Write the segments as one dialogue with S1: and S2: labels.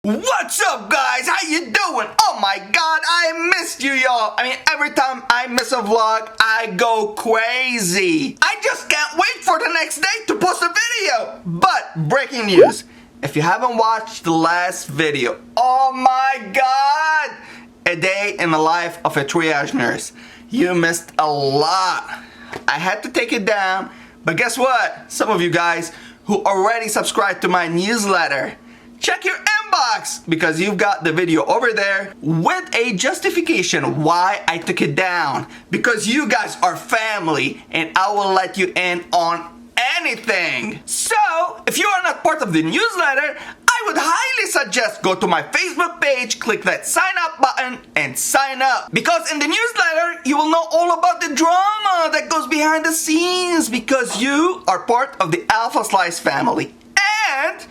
S1: What's up, guys? How you doing? Oh my god, I missed you, y'all. I mean, every time I miss a vlog, I go crazy. I just can't wait for the next day to post a video. But breaking news, if you haven't watched the last video, oh my god, a day in the life of a triage nurse. You missed a lot. I had to take it down, but guess what? Some of you guys who already subscribed to my newsletter, check your inbox because you've got the video over there with a justification why I took it down. Because you guys are family and I will let you in on anything. So, if you are not part of the newsletter, I would highly suggest go to my Facebook page, click that sign up button and sign up. Because in the newsletter, you will know all about the drama that goes behind the scenes because you are part of the Alpha Slice family. And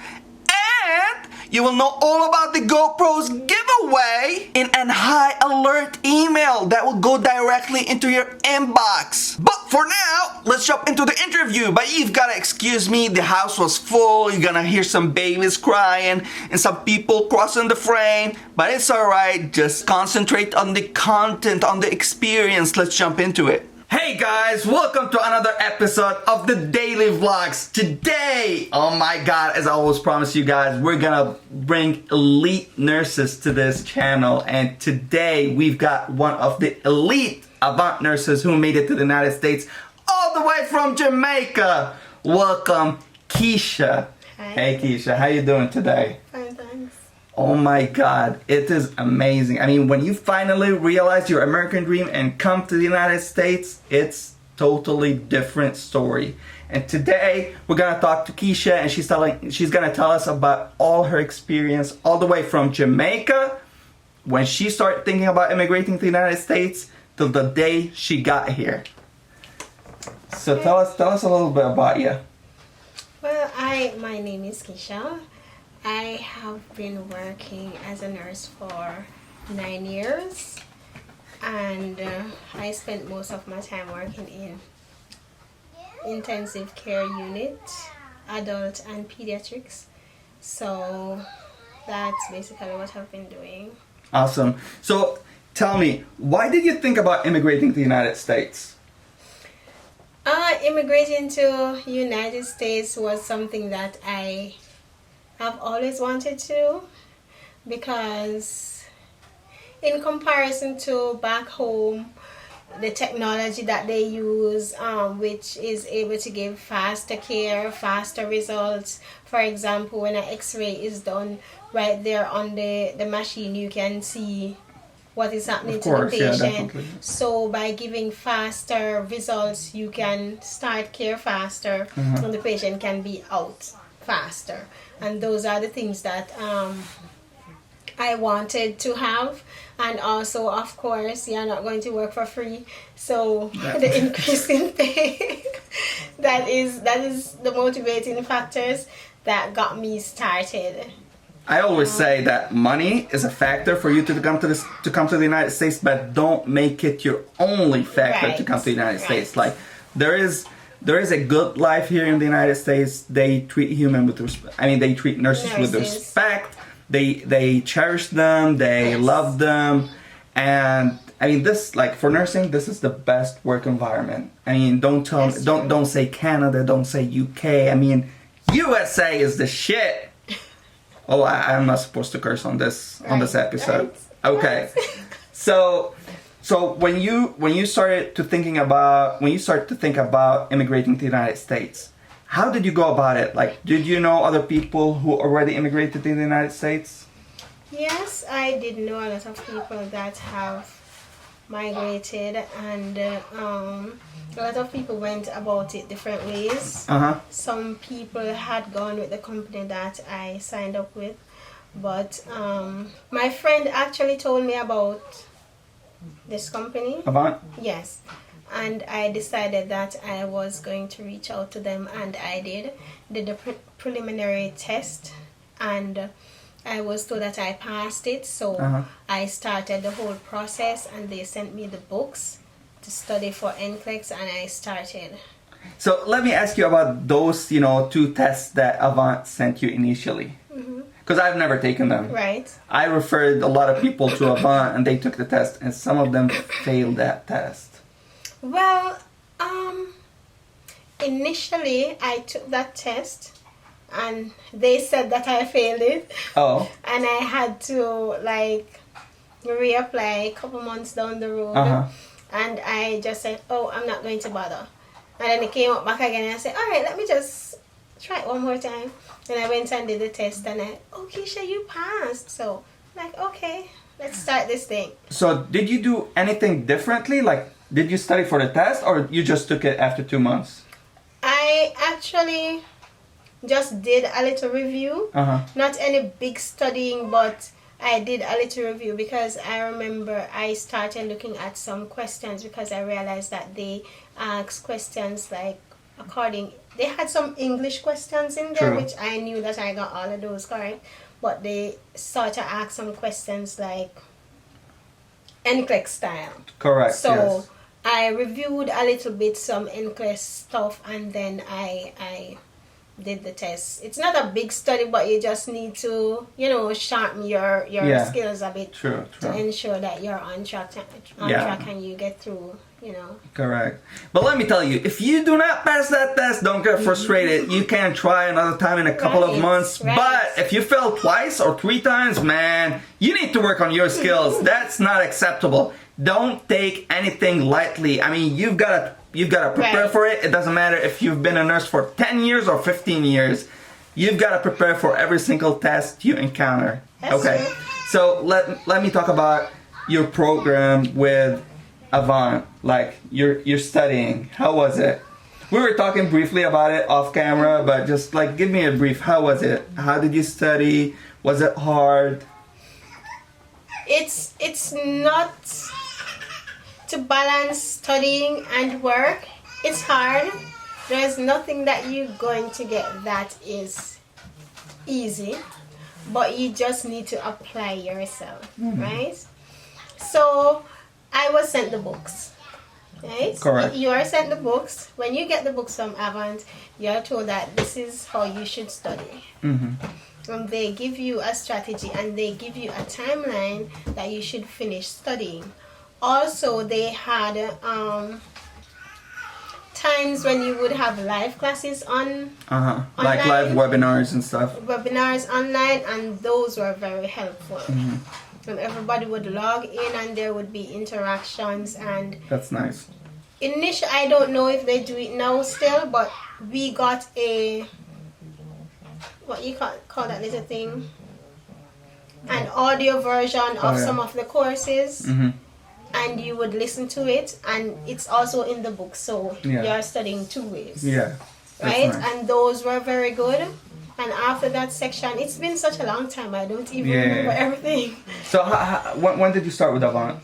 S1: you will know all about the GoPros giveaway in an high alert email that will go directly into your inbox. But for now, let's jump into the interview. But you've gotta excuse me, the house was full. You're gonna hear some babies crying and some people crossing the frame. But it's alright, just concentrate on the content, on the experience. Let's jump into it. Hey guys, welcome to another episode of the Daily Vlogs. Today, oh my god, as I always promise you guys, we're gonna bring elite nurses to this channel. And today, we've got one of the elite AVANT nurses who made it to the United States all the way from Jamaica. Welcome, Keisha.
S2: Hi.
S1: Hey Keisha, how you doing today?
S2: Fine, thanks.
S1: Oh my god, it is amazing. I mean, when you finally realize your American dream and come to the United States, it's totally different story. And today, we're gonna talk to Keisha and she's gonna tell us about all her experience all the way from Jamaica, when she started thinking about immigrating to the United States, till the day she got here. So tell us a little bit about you.
S2: Well, my name is Keisha. I have been working as a nurse for 9 years, and I spent most of my time working in intensive care unit, adult and pediatrics. So that's basically what I've been doing.
S1: Awesome. So tell me, why did you think about immigrating to the United States?
S2: Immigrating to United States was something that I've always wanted to, because in comparison to back home, the technology that they use, which is able to give faster care, faster results. For example, when an x-ray is done right there on the machine, you can see what is happening to the patient.
S1: Yeah,
S2: so by giving faster results, you can start care faster, and the patient can be out faster. And those are the things that I wanted to have. And also, of course, you're not going to work for free, so the increase in pay that is the motivating factors that got me started.
S1: I always say that money is a factor for you to come to the United States, but don't make it your only factor to come to the United States. Like there is a good life here in the United States. They treat they treat nurses with respect. They cherish them. They love them, and I mean this, like for nursing, this is the best work environment. I mean, don't say Canada, don't say UK. I mean, USA is the shit. Oh, I'm not supposed to curse on this episode.
S2: Right.
S1: Okay, so when you started to think about immigrating to the United States, how did you go about it? Like, did you know other people who already immigrated to the United States?
S2: Yes, I did know a lot of people that have migrated, and a lot of people went about it different ways. Some people had gone with the company that I signed up with, but my friend actually told me about this company.
S1: AVANT?
S2: Yes. And I decided that I was going to reach out to them, and I did the preliminary test, and I was told that I passed it, so I started the whole process, and they sent me the books to study for NCLEX, and I started.
S1: So let me ask you about those, 2 tests that AVANT sent you initially. because I've never taken them.
S2: Right.
S1: I referred a lot of people to AVANT, and they took the test, and some of them failed that test.
S2: Well, initially I took that test, and they said that I failed it.
S1: Oh.
S2: And I had to like reapply a couple months down the road. And I just said, oh, I'm not going to bother. And then it came up back again, and I said, all right, let me just try it one more time. And I went and did the test, and oh, Keisha, you passed. So, like, okay, let's start this thing.
S1: So, did you do anything differently? Like, did you study for the test, or you just took it after 2 months?
S2: I actually just did a little review. Not any big studying, but I did a little review because I remember I started looking at some questions because I realized that they asked questions like they had some English questions in there. True. Which I knew that I got all of those correct, but they sort of asked some questions like NCLEX style. Correct. So yes. I reviewed a little bit some NCLEX stuff, and then I did the test. It's not a big study, but you just need to, sharpen your skills a bit. True. To ensure that you're on track and you get through,
S1: Correct. But let me tell you, if you do not pass that test, don't get frustrated. You can try another time in a couple of months. Right. But if you fail twice or 3 times, man, you need to work on your skills. That's not acceptable. Don't take anything lightly. I mean, you've got to prepare for it. It doesn't matter if you've been a nurse for 10 years or 15 years. You've got to prepare for every single test you encounter. That's okay. True. So let me talk about your program with AVANT. Like you're studying. How was it? We were talking briefly about it off camera, but just like give me a brief. How was it? How did you study? Was it hard?
S2: It's not to balance studying and work. It's hard. There's nothing that you're going to get that is easy, but you just need to apply yourself, right? So I was sent the books, right? Correct. You are sent the books. When you get the books from AVANT, you're told that this is how you should study. And they give you a strategy, and they give you a timeline that you should finish studying. Also, they had times when you would have live classes on
S1: like live webinars and stuff.
S2: Webinars online, and those were very helpful. And everybody would log in, and there would be interactions, and
S1: that's nice.
S2: Initially, I don't know if they do it now still, but we got a what you call that little thing, an audio version of some of the courses. And you would listen to it, and it's also in the book, so you're studying 2 ways. Yeah. Right? Nice. And those were very good. And after that section, it's been such a long time, I don't even remember everything.
S1: So when did you start with AVANT?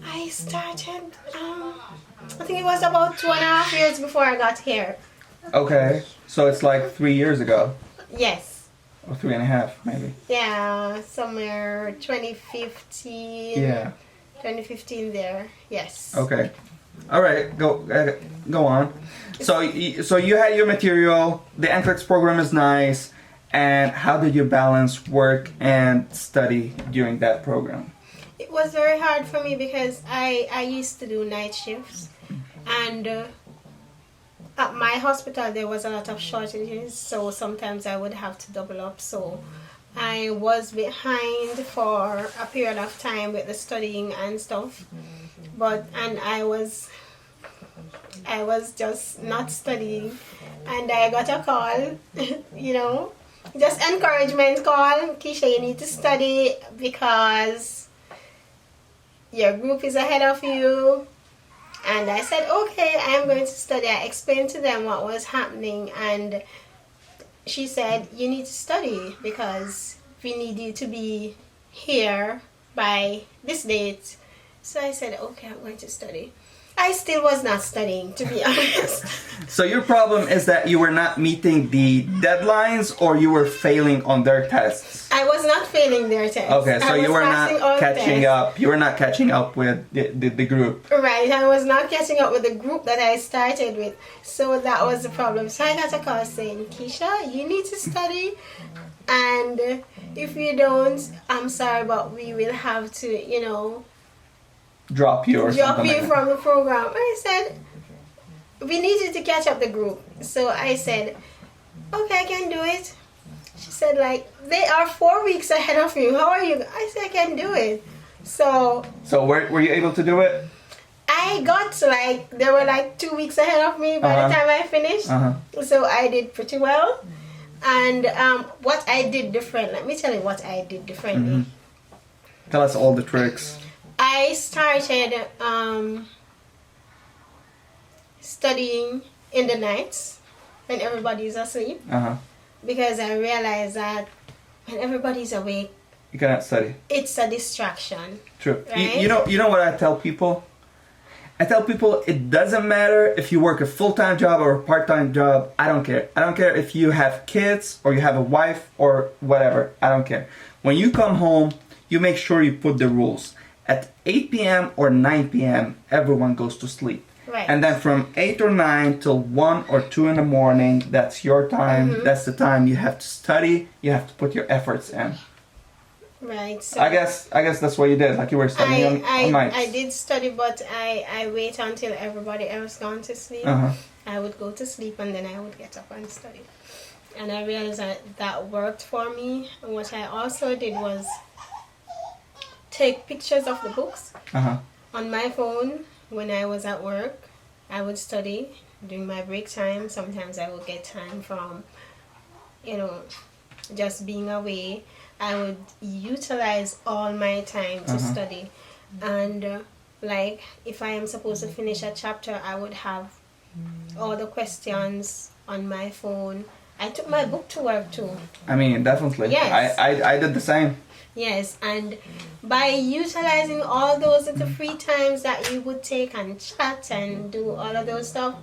S2: I started, I think it was about 2.5 years before I got here. Okay.
S1: So it's like 3 years ago?
S2: Yes.
S1: Or 3.5 maybe?
S2: Yeah, somewhere 2015. Yeah. 2015 there, yes. Okay.
S1: All right, go on. So you had your material, the NCLEX program is nice, and how did you balance work and study during that program?
S2: It was very hard for me because I used to do night shifts, and at my hospital there was a lot of shortages, so sometimes I would have to double up, so I was behind for a period of time with the studying and stuff, and I was just not studying, and I got a call, just encouragement call. Keisha, you need to study because your group is ahead of you. And I said, okay, I am going to study. I explained to them what was happening, and she said, you need to study because we need you to be here by this date. So I said, okay, I'm going to study. I still was not studying, to be honest.
S1: So your problem is that you were not meeting the deadlines, or you were failing on their tests?
S2: I was not failing their tests.
S1: Okay, so you were not catching up. You were not catching up with the group.
S2: Right, I was not catching up with the group that I started with. So that was the problem. So I got a call saying, Keisha, you need to study. And if you don't, I'm sorry, but we will have to, you know,
S1: drop you or
S2: drop
S1: something
S2: you
S1: like
S2: from the program. I said, we needed to catch up the group. So I said, okay, I can do it. She said, like, they are 4 weeks ahead of you. How are you? I said, I can do it. So
S1: were you able to do it?
S2: I got like, they were like 2 weeks ahead of me by the time I finished. So I did pretty well. And what I did different, let me tell you what I did differently.
S1: Tell us all the tricks.
S2: I started studying in the nights when everybody's asleep. Because I realized that when everybody's awake,
S1: you cannot study.
S2: It's a distraction.
S1: True.
S2: Right?
S1: You know what I tell people? I tell people it doesn't matter if you work a full-time job or a part-time job. I don't care. I don't care if you have kids or you have a wife or whatever. I don't care. When you come home, you make sure you put the rules. At 8 p.m. or 9 p.m., everyone goes to sleep.
S2: Right.
S1: And then from 8 or 9 till 1 or 2 in the morning, that's your time. That's the time you have to study. You have to put your efforts in.
S2: Right. So
S1: I guess that's what you did. Like you were studying on nights.
S2: I did study, but I wait until everybody else gone to sleep. I would go to sleep and then I would get up and study. And I realized that worked for me. And what I also did was take pictures of the books on my phone. When I was at work, I would study during my break time. Sometimes I would get time from, you know, just being away. I would utilize all my time to study. And like if I am supposed to finish a chapter, I would have all the questions on my phone. I took my book to work too.
S1: I mean, definitely.
S2: Yes.
S1: I did the same.
S2: Yes, and by utilizing all those little free times that you would take and chat and do all of those stuff,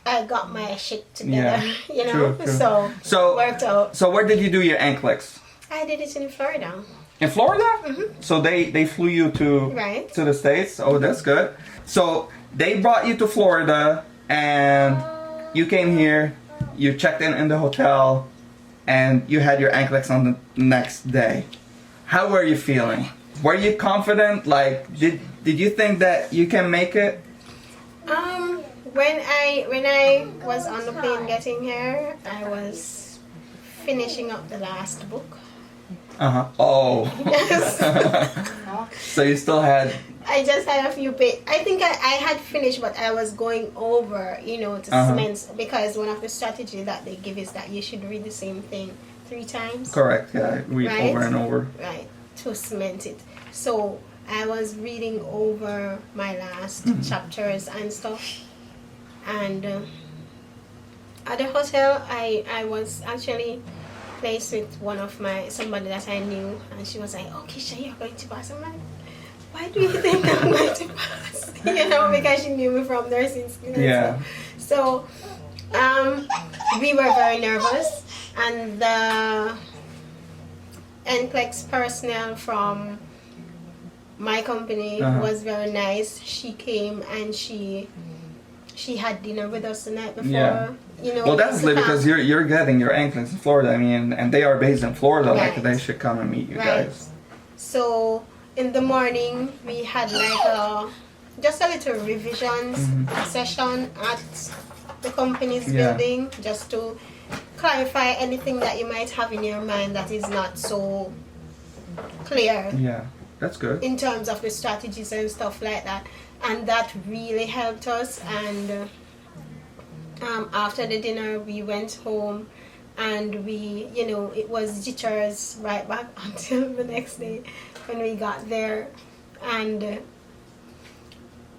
S2: I got my shit together, you know.
S1: True.
S2: So worked out.
S1: So where did you do your NCLEX?
S2: I did it in Florida.
S1: In Florida? So they flew you to the States. Oh, that's good. So they brought you to Florida and you came here. You checked in the hotel. And you had your NCLEX on the next day. How were you feeling? Were you confident? Like, did you think that you can make it?
S2: When I was on the plane getting here, I was finishing up the last book.
S1: Oh.
S2: Yes.
S1: So you still had.
S2: I just had a few pages. I think I had finished, but I was going over, you know, to cement, because one of the strategies that they give is that you should read the same thing 3 times.
S1: Correct, yeah, read over and over.
S2: Right, to cement it. So I was reading over my last chapters and stuff. And at the hotel, I was actually placed with somebody that I knew, and she was like, "Oh, Keisha, you're going to pass." I'm like, why do you think I'm going to pass? You know, because she knew me from nursing school.
S1: Yeah.
S2: So we were very nervous, and the NCLEX personnel from my company was very nice. She came and she had dinner with us the night before.
S1: Yeah.
S2: You know,
S1: well, that's lovely because you're getting your NCLEX in Florida. I mean, and they are based in Florida.
S2: Right.
S1: Like they should come and meet you guys.
S2: So in the morning we had like just a little revision session at the company's building, just to clarify anything that you might have in your mind that is not so clear.
S1: Yeah, that's good.
S2: In terms of the strategies and stuff like that. And that really helped us. And after the dinner we went home, and we, you know, it was jitters right back until the next day when we got there. And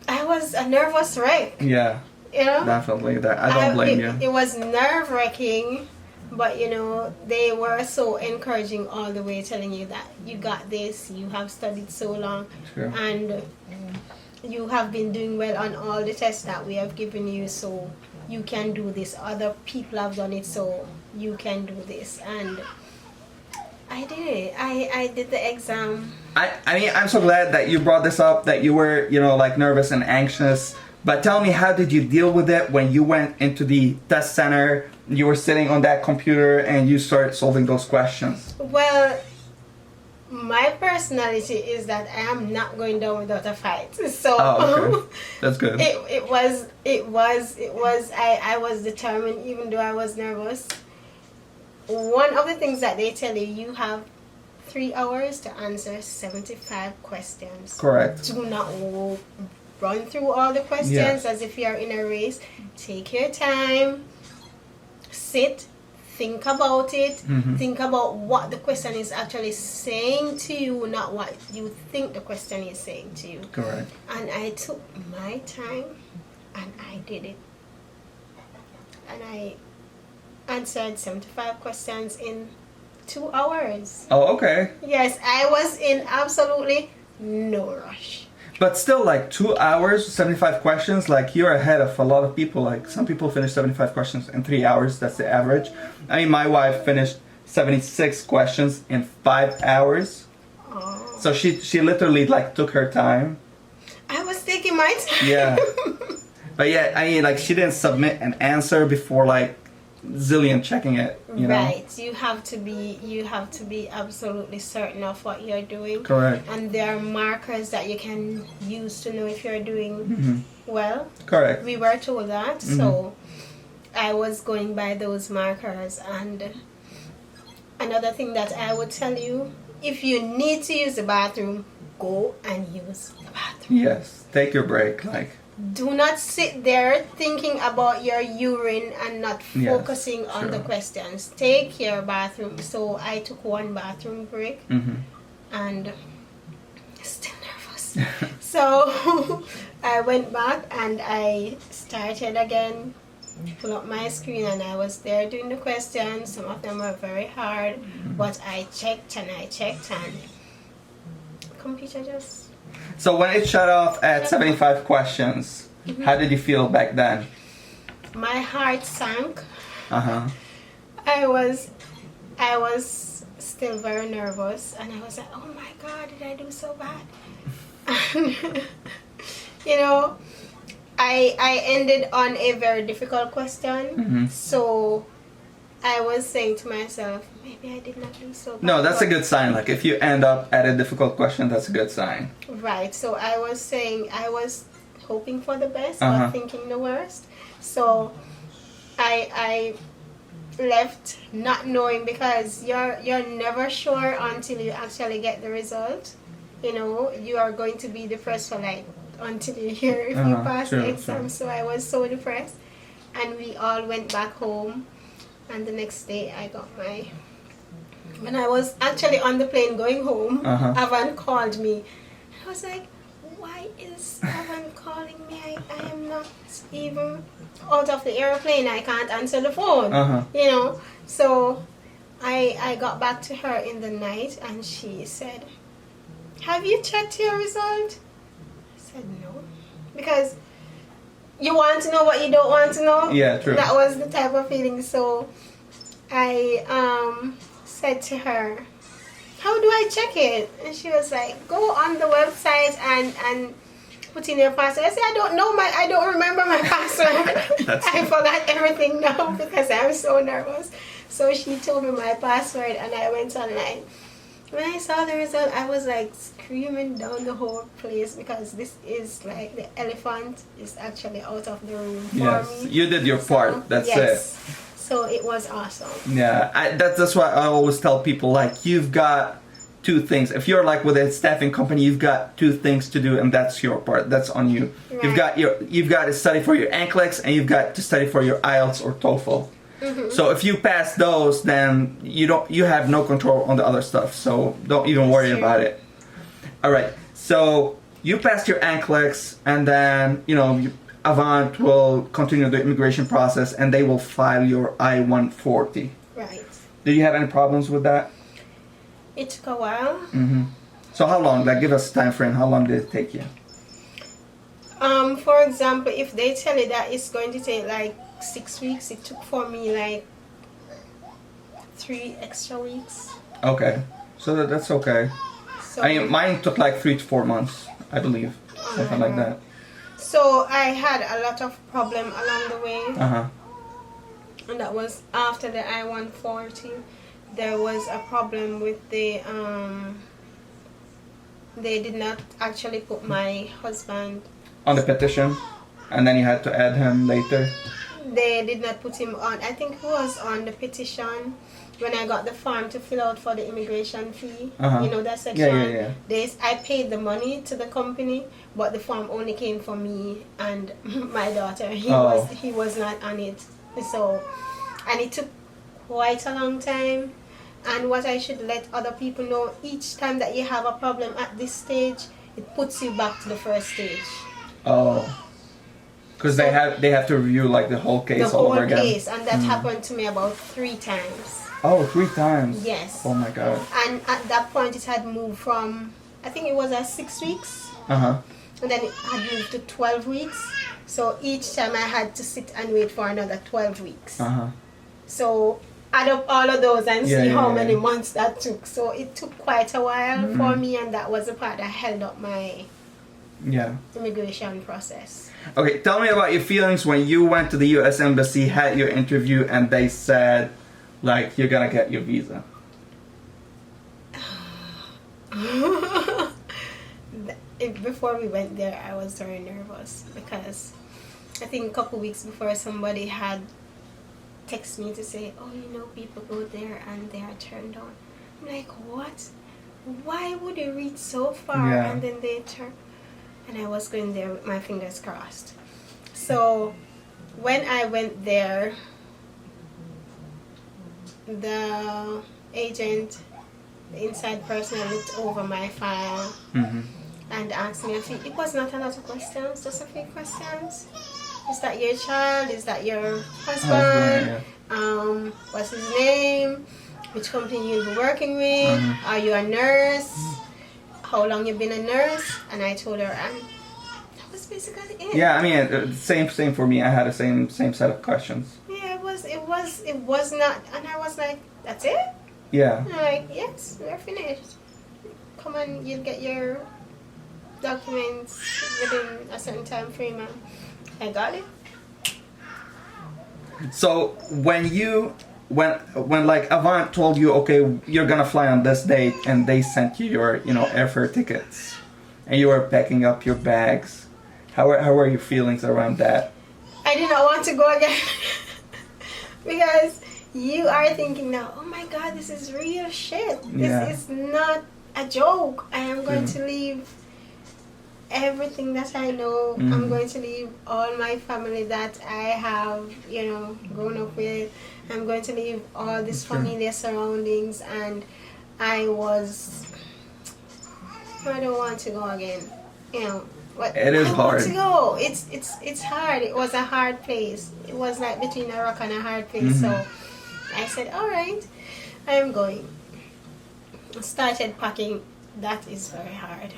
S2: I was a nervous wreck.
S1: Yeah.
S2: You know?
S1: Definitely. That I don't blame you.
S2: It was nerve-wracking, but you know, they were so encouraging all the way, telling you that you got this, you have studied so long,
S1: Sure.
S2: and you have been doing well on all the tests that we have given you, so you can do this. Other people have done it, so you can do this. And I did it. I did the exam.
S1: I mean, I'm so glad that you brought this up, that you were, you know, like nervous and anxious But tell me, how did you deal with it when you went into the test center, you were sitting on that computer and you started solving those questions?
S2: Well, my personality is that I am not going down without a fight. So
S1: okay. That's good.
S2: I was determined even though I was nervous. One of the things that they tell you, you have 3 hours to answer 75 questions.
S1: Correct.
S2: Do not run through all the questions as if you're in a race. Take your time, sit, think about it, think about what the question is actually saying to you, not what you think the question is saying to you.
S1: Correct.
S2: And I took my time and I did it. And I answered 75 questions in 2 hours.
S1: Oh, okay.
S2: Yes, I was in absolutely no rush.
S1: But still, like 2 hours, 75 questions, like you're ahead of a lot of people. Like some people finish 75 questions in 3 hours. That's the average. I mean, my wife finished 76 questions in 5 hours.
S2: Oh.
S1: So she literally like took her time.
S2: I was taking my time.
S1: Yeah. But yeah, I mean, like she didn't submit an answer before like zillion checking it, you know?
S2: Right. You have to be absolutely certain of what you're doing.
S1: Correct.
S2: And there are markers that you can use to know if you're doing well.
S1: Correct.
S2: We were told that, so I was going by those markers. And another thing that I would tell you, if you need to use the bathroom, go and use the bathroom.
S1: Yes. Take your break, like.
S2: Do not sit there thinking about your urine and not focusing on the questions. Take your bathroom. So I took one bathroom break and still nervous. So I went back and I started again, pull up my screen, and I was there doing the questions. Some of them were very hard, but I checked and computer just...
S1: So when it shut off at 75 questions, how did you feel back then?
S2: My heart sank.
S1: Uh-huh.
S2: I was still very nervous, and I was like, oh my God, did I do so bad? You know, I ended on a very difficult question, so I was saying to myself, maybe I did not do so bad.
S1: No, that's a good sign. Like if you end up at a difficult question, that's a good sign.
S2: Right. So I was saying, I was hoping for the best, but thinking the worst. So I left not knowing, because you're never sure until you actually get the result. You know, you are going to be depressed for like until you hear if you pass the exam. So I was so depressed, and we all went back home. And the next day I got my... When I was actually on the plane going home, AVANT called me. I was like, why is AVANT calling me? I am not even out of the airplane. I can't answer the phone. You know? So I got back to her in the night and she said, have you checked your result? I said no. Because you want to know what you don't want to know?
S1: Yeah, true.
S2: That was the type of feeling. So I said to her, how do I check it? And she was like, go on the website and put in your password. I said, I don't remember my password. I forgot everything now because I'm so nervous. So she told me my password and I went online. When I saw the result, I was like screaming down the whole place, because this is like the elephant is actually out of the room for me.
S1: You did your part. That's it.
S2: So it was awesome.
S1: Yeah, that's why I always tell people, like, you've got two things. If you're like with a staffing company, you've got two things to do, and that's your part. That's on you. Right. You've got to study for your NCLEX, and you've got to study for your IELTS or TOEFL. So if you pass those, then you have no control on the other stuff. So don't even worry about it. All right. So you passed your NCLEX, and then AVANT will continue the immigration process, and they will file your I-140.
S2: Right.
S1: Did you have any problems with that?
S2: It took a while.
S1: So how long? Like, give us a time frame. How long did it take you?
S2: For example, if they tell you that it's going to take like 6 weeks, it took for me like 3 extra weeks.
S1: Okay. So that's okay. So, I mean, mine took like 3 to 4 months, I believe. Something like that.
S2: So I had a lot of problem along the way. And that was after the I-140. There was a problem with the they did not actually put my husband
S1: on the petition, and then you had to add him later.
S2: They did not put him on. I think he was on the petition when I got the form to fill out for the immigration fee. You know that section. I paid the money to the company, but the form only came for me and my daughter. He was not on it. So, and it took quite a long time. And what I should let other people know, each time that you have a problem at this stage, it puts you back to the first stage. Oh.
S1: Because they have to review like the whole case all over again.
S2: The whole case, and that happened to me about 3 times.
S1: Oh, 3 times?
S2: Yes.
S1: Oh my God.
S2: And at that point it had moved from, I think it was at 6 weeks. And then it had moved to 12 weeks. So each time I had to sit and wait for another 12 weeks. So add up all of those and see how many months that took. So it took quite a while for me, and that was the part that held up my immigration process.
S1: Okay, tell me about your feelings when you went to the U.S. Embassy, had your interview, and they said, like, you're gonna get your visa.
S2: Before we went there, I was very nervous because I think a couple weeks before somebody had texted me to say, oh, you know, people go there and they are turned on. I'm like, what? Why would you reach so far and then they turn? And I was going there with my fingers crossed. So when I went there, the agent, the inside person, looked over my file and asked me a few. It was not a lot of questions, just a few questions. Is that your child? Is that your husband? What's his name? Which company you'll be working with? Are you a nurse? How long you been a nurse? And I told her, and that was basically it.
S1: Yeah, I mean, same for me. I had the same set of questions.
S2: Yeah, it was not, and I was like, that's it?
S1: Yeah.
S2: And I'm like, yes, we're finished. Come on, you'll get your documents within a certain time frame, and I got it. So
S1: when like AVANT told you, okay, you're gonna fly on this date, and they sent you your, airfare tickets, and you were packing up your bags, how were your feelings around that?
S2: I did not want to go again because you are thinking now, oh my God, this is real shit. This is not a joke. I am going to leave everything that I know. I'm going to leave all my family that I have, grown up with. I'm going to leave all these familiar surroundings, and I don't want to go again. But
S1: it is hard.
S2: To go. It's hard. It was a hard place. It was like between a rock and a hard place. So I said, all right, I'm going. Started packing. That is very hard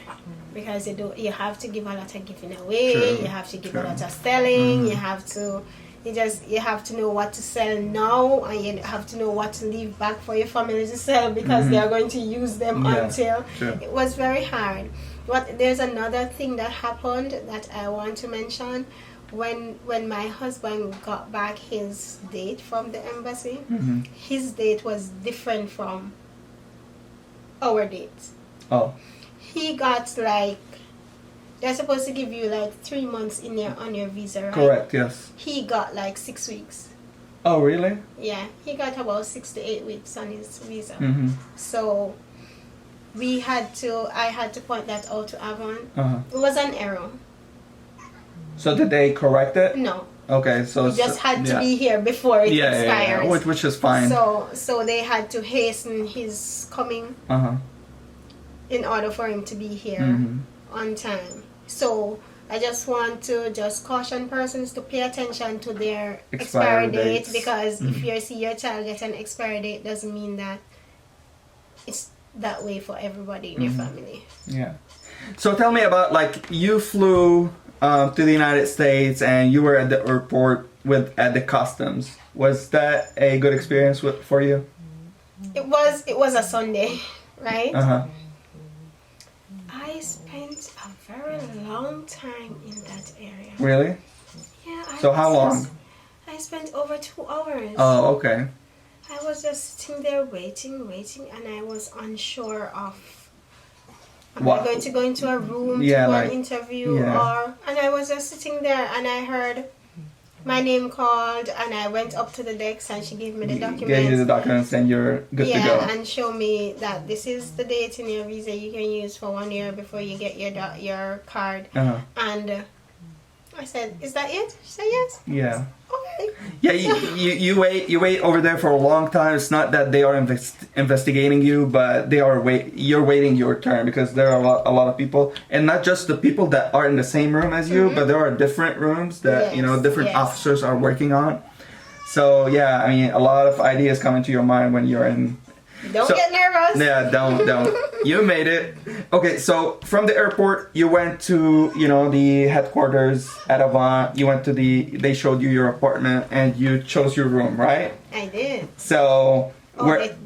S2: because you have to give a lot of giving away. You have to give a lot of selling. You have to know what to sell now, and you have to know what to leave back for your family to sell because they are going to use them until. It was very hard. But there's another thing that happened that I want to mention. When my husband got back his date from the embassy, his date was different from our dates. Oh. He got they're supposed to give you 3 months on your visa, right?
S1: Correct, yes.
S2: He got 6 weeks.
S1: Oh, really?
S2: Yeah, he got about 6 to 8 weeks on his visa. So I had to point that out to AVANT. It was an error. So
S1: did they correct it?
S2: No.
S1: Okay, so
S2: he just had to be here before it expires.
S1: Yeah. Which is fine.
S2: So they had to hasten his coming in order for him to be here on time. So I just want to caution persons to pay attention to their expiry date, because if you see your child get an expiry date, doesn't mean that it's that way for everybody in your family. Yeah.
S1: So tell me about you flew to the United States and you were at the airport at the customs. Was that a good experience for you? It
S2: was a Sunday, right? I spent spent a very long time in that area.
S1: Really?
S2: Yeah.
S1: So how long?
S2: I spent over 2 hours.
S1: Oh, okay.
S2: I was just sitting there waiting, and I was unsure of am I going to go into a room to do an interview and I was just sitting there and I heard my name called and I went up to the desk and she gave me the documents.
S1: Gave you the documents and you're good to go.
S2: Yeah, and show me that this is the date in your visa you can use for 1 year before you get your card. And I said, "Is that it?" She said, "Yes."
S1: Yeah.
S2: Okay.
S1: Yeah, you wait over there for a long time. It's not that they are investigating you, but you're waiting your turn because there are a lot of people, and not just the people that are in the same room as you, but there are different rooms that different officers are working on. So yeah, I mean, a lot of ideas come into your mind when you're in.
S2: Don't get nervous.
S1: Yeah, don't. You made it. Okay, so from the airport, you went to, the headquarters at AVANT. You went to they showed you your apartment and you chose your room, right?
S2: I did.
S1: So,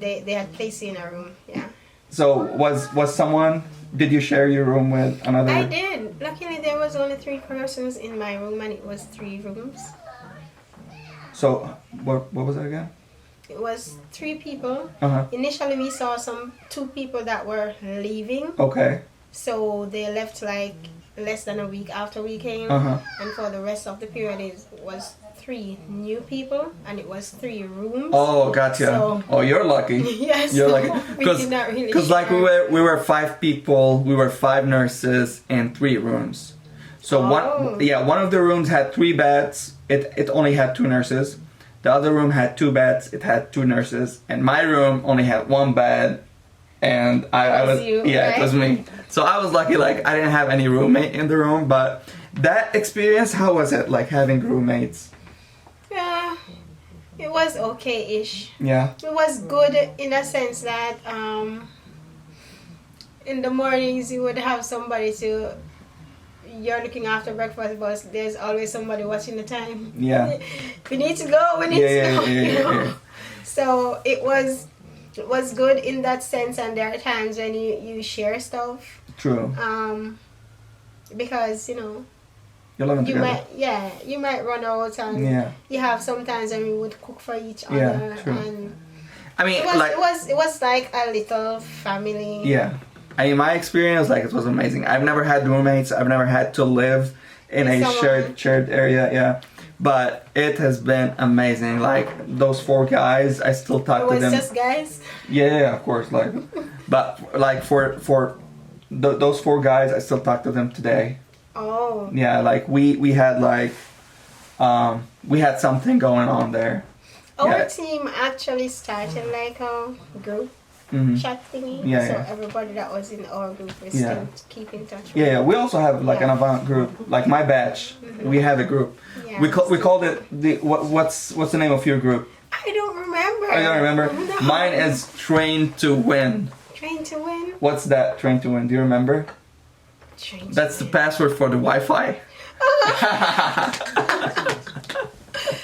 S2: they had placed you in a room, yeah.
S1: So, was someone, did you share your room with another?
S2: I did. Luckily, there was only 3 persons in my room and it was 3 rooms.
S1: So, what was it again?
S2: It was 3 people. Initially, we saw 2 people that were leaving.
S1: Okay.
S2: So they left like less than a week after we came. And for the rest of the period, it was 3 new people, and it was 3 rooms.
S1: Oh, gotcha. So, you're lucky.
S2: Yes.
S1: You're lucky.
S2: Because
S1: like we were 5 people, we were 5 nurses and 3 rooms. So one of the rooms had 3 beds. It only had 2 nurses. The other room had 2 beds. It had 2 nurses, and my room only had 1 bed. And I was
S2: you,
S1: right? It was me. So I was lucky. Like I didn't have any roommate in the room. But that experience, how was it? Like having roommates?
S2: Yeah, it was okay-ish.
S1: Yeah.
S2: It was good in a sense that in the mornings you would have somebody you're looking after breakfast, but there's always somebody watching the time.
S1: Yeah.
S2: We need to go. We need to go.
S1: Yeah.
S2: So it was good in that sense, and there are times when you share stuff.
S1: True.
S2: Because
S1: you're living together.
S2: You might run out, and you have sometimes when we would cook for each other.
S1: Yeah, true.
S2: And
S1: I mean,
S2: it was like a little family.
S1: Yeah. I mean, my experience, it was amazing. I've never had roommates. I've never had to live in a shared area. Yeah, but it has been amazing. Like those 4 guys, I still talk to them.
S2: It was just guys.
S1: Yeah, of course. But for those 4 guys, I still talk to them today.
S2: Oh.
S1: Yeah, we had we had something going on there.
S2: Our team actually started like a group. Chat thingy. So everybody that was in our group is still keep in touch with.
S1: Yeah, we also have an AVANT group. Like my batch, we have a group. Yeah, we called it what's the name of your group?
S2: I don't remember.
S1: I don't remember. No. Mine is Train to Win.
S2: Train to Win?
S1: What's that, Train to Win? Do you remember? That's the password for the Wi-Fi.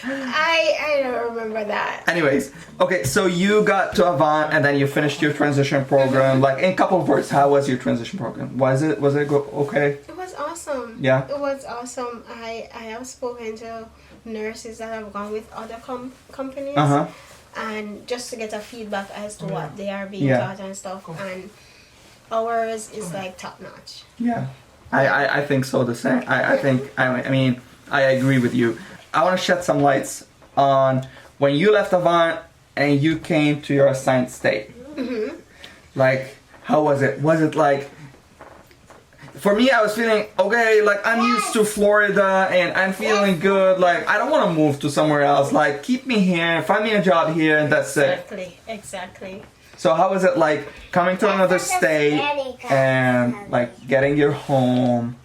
S2: I don't remember that.
S1: Anyways, okay, so you got to AVANT and then you finished your transition program. Like in a couple of words, how was your transition program? Was it okay?
S2: It was awesome.
S1: Yeah.
S2: It was awesome. I have spoken to nurses that have gone with other companies, and just to get a feedback as to what they are being taught and stuff. And ours is like top notch.
S1: Yeah, I think so. The same. I mean I agree with you. I want to shed some lights on when you left AVANT and you came to your assigned state. Like, how was it? Was it like, for me, I was feeling, okay, like I'm used to Florida and I'm feeling good. Like, I don't want to move to somewhere else. Like, keep me here, find me a job here, and that's it.
S2: Exactly.
S1: So how was it like coming to another state and like getting your home,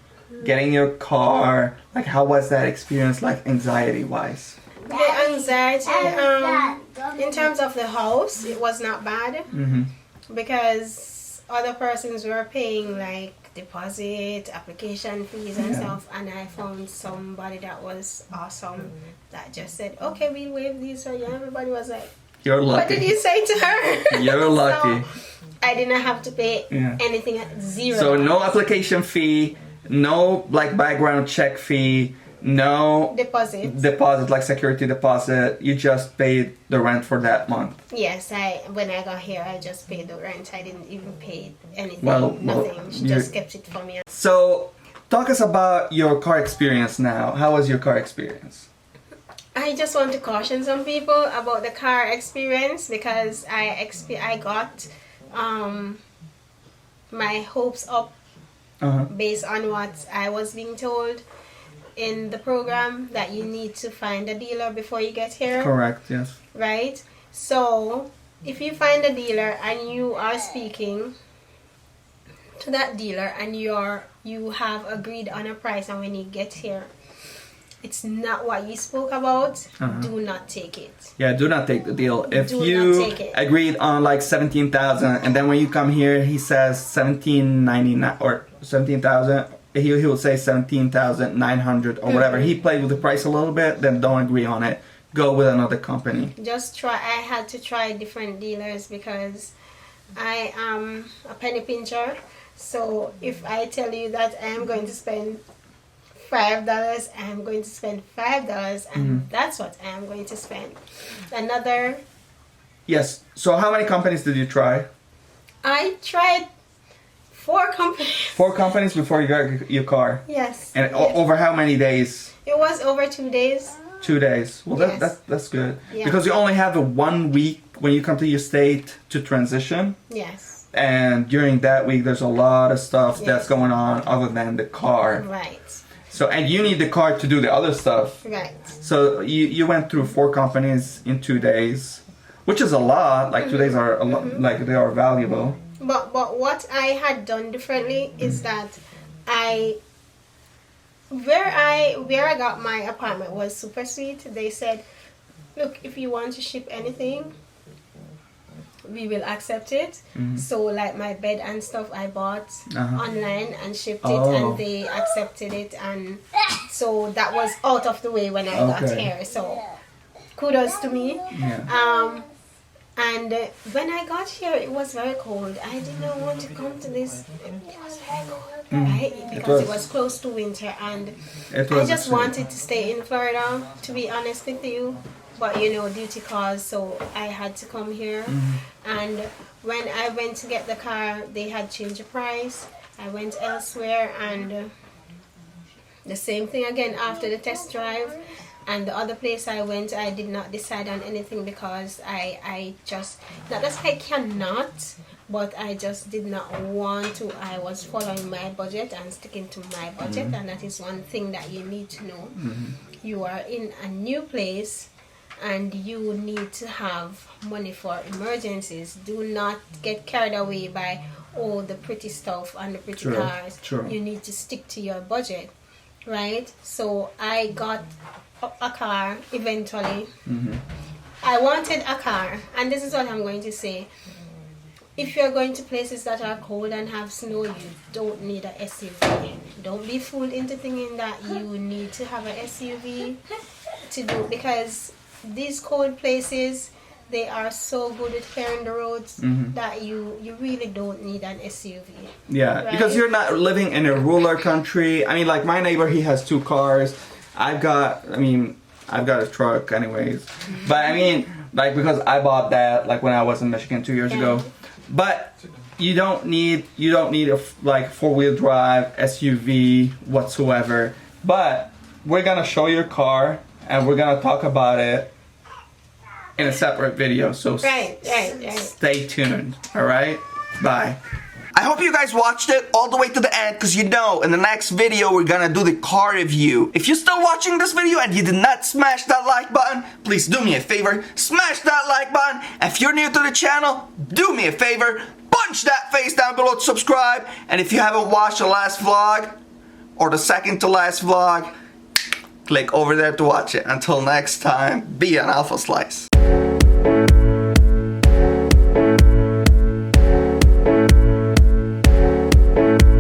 S1: getting your car? Like, how was that experience, like, anxiety-wise?
S2: The anxiety, in terms of the house, it was not bad. Because other persons were paying, like, deposit, application fees and stuff. And I found somebody that was awesome that just said, okay, we'll waive these. So, everybody was like,
S1: You're lucky.
S2: What did you say to her?
S1: You're lucky.
S2: So, I didn't have to pay anything at $0.
S1: So no application fee, no like background check fee, no deposit like security deposit. You just paid the rent for that month.
S2: Yes, when I got here, I just paid the rent. I didn't even pay anything. Nothing. She just kept it for me.
S1: So talk us about your car experience now. How was your car experience?
S2: I just want to caution some people about the car experience because I got my hopes up based on what I was being told in the program, that you need to find a dealer before you get here.
S1: Correct, yes.
S2: Right? So if you find a dealer and you are speaking to that dealer and you have agreed on a price, and when you get here it's not what you spoke about, do not take it. Yeah,
S1: do not take the deal. If you agreed on like 17,000 and then when you come here he says 17,999 or 17,000, he will say 17,900 or whatever. He played with the price a little bit, then don't agree on it. Go with another company.
S2: Just try. I had to try different dealers because I am a penny pincher. So if I tell you that I am going to spend $5, I am going to spend $5, and that's what I am going to spend. Another.
S1: Yes. So how many companies did you try?
S2: I tried 4 companies.
S1: 4 companies before you got your car?
S2: Yes.
S1: And over how many days?
S2: It was over 2 days.
S1: 2 days. Well,
S2: yes.
S1: that's good.
S2: Yeah.
S1: Because you only have a 1 week when you come to your state to transition.
S2: Yes.
S1: And during that week, there's a lot of stuff that's going on other than the car.
S2: Right.
S1: So, and you need the car to do the other stuff.
S2: Right.
S1: So you went through 4 companies in 2 days, which is a lot. Like 2 days are a lot, like they are valuable.
S2: But what I had done differently is that where I got my apartment was super sweet. They said, look, if you want to ship anything, we will accept it. So like my bed and stuff I bought online and shipped it, and they accepted it, and so that was out of the way when I got here. So kudos to me. And when I got here, it was very cold. I did not want to come to this. It was very cold, right? Because it was close to winter, and I just wanted to stay in Florida, to be honest with you. But you know, duty calls, so I had to come here. And when I went to get the car, they had changed the price. I went elsewhere, and the same thing again after the test drive. And the other place I went, I did not decide on anything because I just, not that I cannot, but I just did not want to. I was following my budget and sticking to my budget, and that is one thing that you need to know. You are in a new place and you need to have money for emergencies. Do not get carried away by all the pretty stuff and the pretty cars. You need to stick to your budget, right? So I got a car eventually. I wanted a car, and this is what I'm going to say. If you're going to places that are cold and have snow, you don't need a SUV. Don't be fooled into thinking that you need to have an SUV to do, because these cold places, they are so good at clearing the roads that you really don't need an SUV. Yeah, right?
S1: Because you're not living in a rural country. I mean, like my neighbor, he has 2 cars. I've got a truck anyways. But I mean, like, because I bought that like when I was in Michigan 2 years ago. But you don't need a like 4-wheel drive SUV whatsoever. But we're gonna show your car and we're gonna talk about it in a separate video. So stay tuned. All right. Bye. I hope you guys watched it all the way to the end, because you know in the next video we're gonna do the car review. If you're still watching this video and you did not smash that like button, please do me a favor, smash that like button. If you're new to the channel, do me a favor, punch that face down below to subscribe. And if you haven't watched the last vlog or the second to last vlog, click over there to watch it. Until next time, be an Alpha Slice.